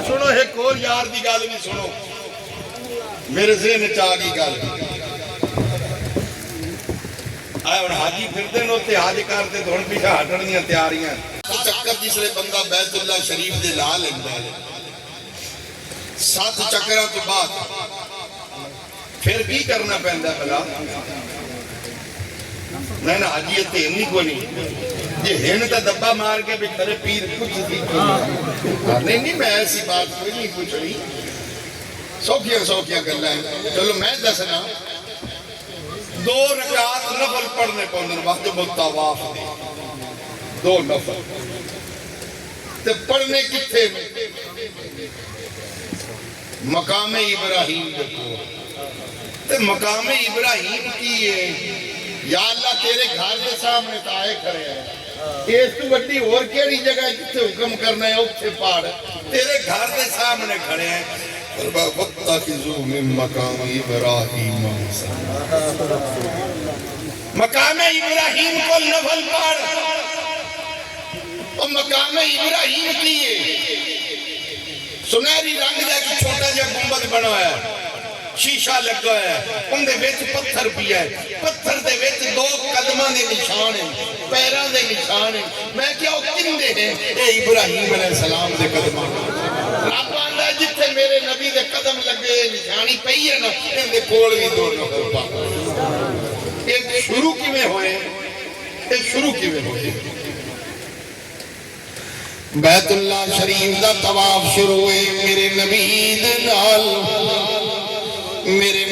سنو ایک اور یار دی گل بھی سنو میرے ذہن چ آ گئی گل آئے ہن حاجی پھردے نو تے حج کرتے تو ہن پیچھے ہٹن دیاں تیاریاں چکر جسلے بندہ بیت اللہ شریف دے لا لیندا ہے 7 چکراں تو بعد پھر کی کرنا پیندا بھلا میں نا حاجی تے نہیں کو نہیں یہ ہن تے دبا مار کے بکھرے پیر کچھ دی نہیں میں ایسی بات کوئی نہیں پوچھ رہی سوکھیاں گلاں چلو میں دسنا 2 رکعت نفل پڑھنے پوندن وقت طواف دے 2 نفل تے پڑھنے کتھے مقام ابراہیم دے کول تے مقام ابراہیم کی ہے یا اللہ تیرے گھر کے سامنے تو آئے کھڑے ہیں اس تو بڑی اور کیڑی جگہ جتے حکم کرنا ہے اتھے پاڑ تیرے گھر کے سامنے کھڑے ہیں وَاتَّخِذُوا مِن مَقَامِ إِبْرَاهِيمَ مقام ابراہیم کو نفل پڑھ اور مقام ابراہیم کیے سنہری رنگ دے کہ چھوٹا جا گنبد بنا ہے شیشہ لگا ہے ان دے ویچ پتھر بھی ہے پتھر دے ویچ 2 قدمہ دے نشان ہیں پیران دے نشان ہیں میں کیا وہ کن دے ہیں اے ابراہیم علیہ السلام دے قدمہ رب آندہ جتھے میرے نبی دے قدم لگے نشانی پہی ہے نا ان دے کول بھی 2 نفل پاک ایک شروع کی میں ہوئے بیت اللہ شریف دا طواف شروع ہے میرے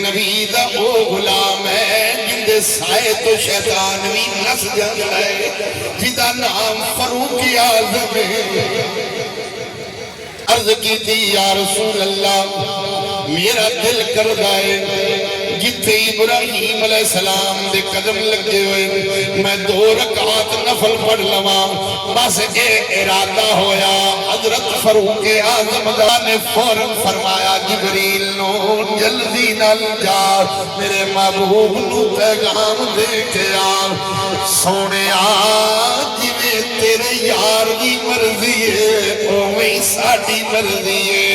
نبی دا او غلام ہے جندے سائے تو شیطان بھی نس جاتا ہے جدا نام فاروق اعظم ہے عرض کی تھی یا رسول اللہ میرا دل کر دائے جتھے ابراہیم علیہ السلام دے قدم لگے ہوئے میں 2 رکعت نفل پڑھ لواں بس اے ارادہ ہویا حضرت فاروق اعظم نے فوراً فرمایا جبریل نو جلدی نال جا میرے محبوب نو پیغام دے کے آ سونے جویں تیرے یار کی مرضی ہے اوہیں ساڈی مرضی ہے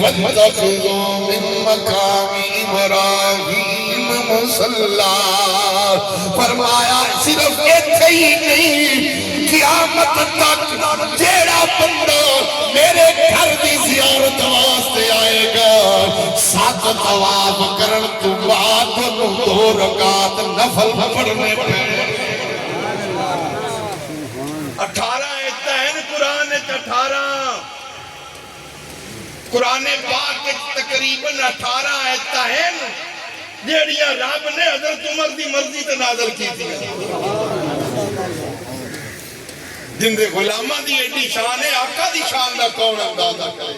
وَاتَّخِذُوا مِن مَقَامِ إِبْرَاهِيمَ مُصَلًّى فرمایا صرف ایتھے ہی نہیں قیامت تک جیڑا بندہ میرے گھر دی زیارت واسطے آئے گا 7 طواف کرن تو بعد 2 رکعت نفل پڑھنے پڑھنے 18 ایتہ ہیں قرآن 18 قرآن پاک کے تقریباً 18 ایتہ ہیں جیڑیاں رب نے حضرت عمر دی مرضی تے نازل کی تھی جن دے غلامہ دی ایڈی شان ہے آقا دی شان دا کون اندازہ کرے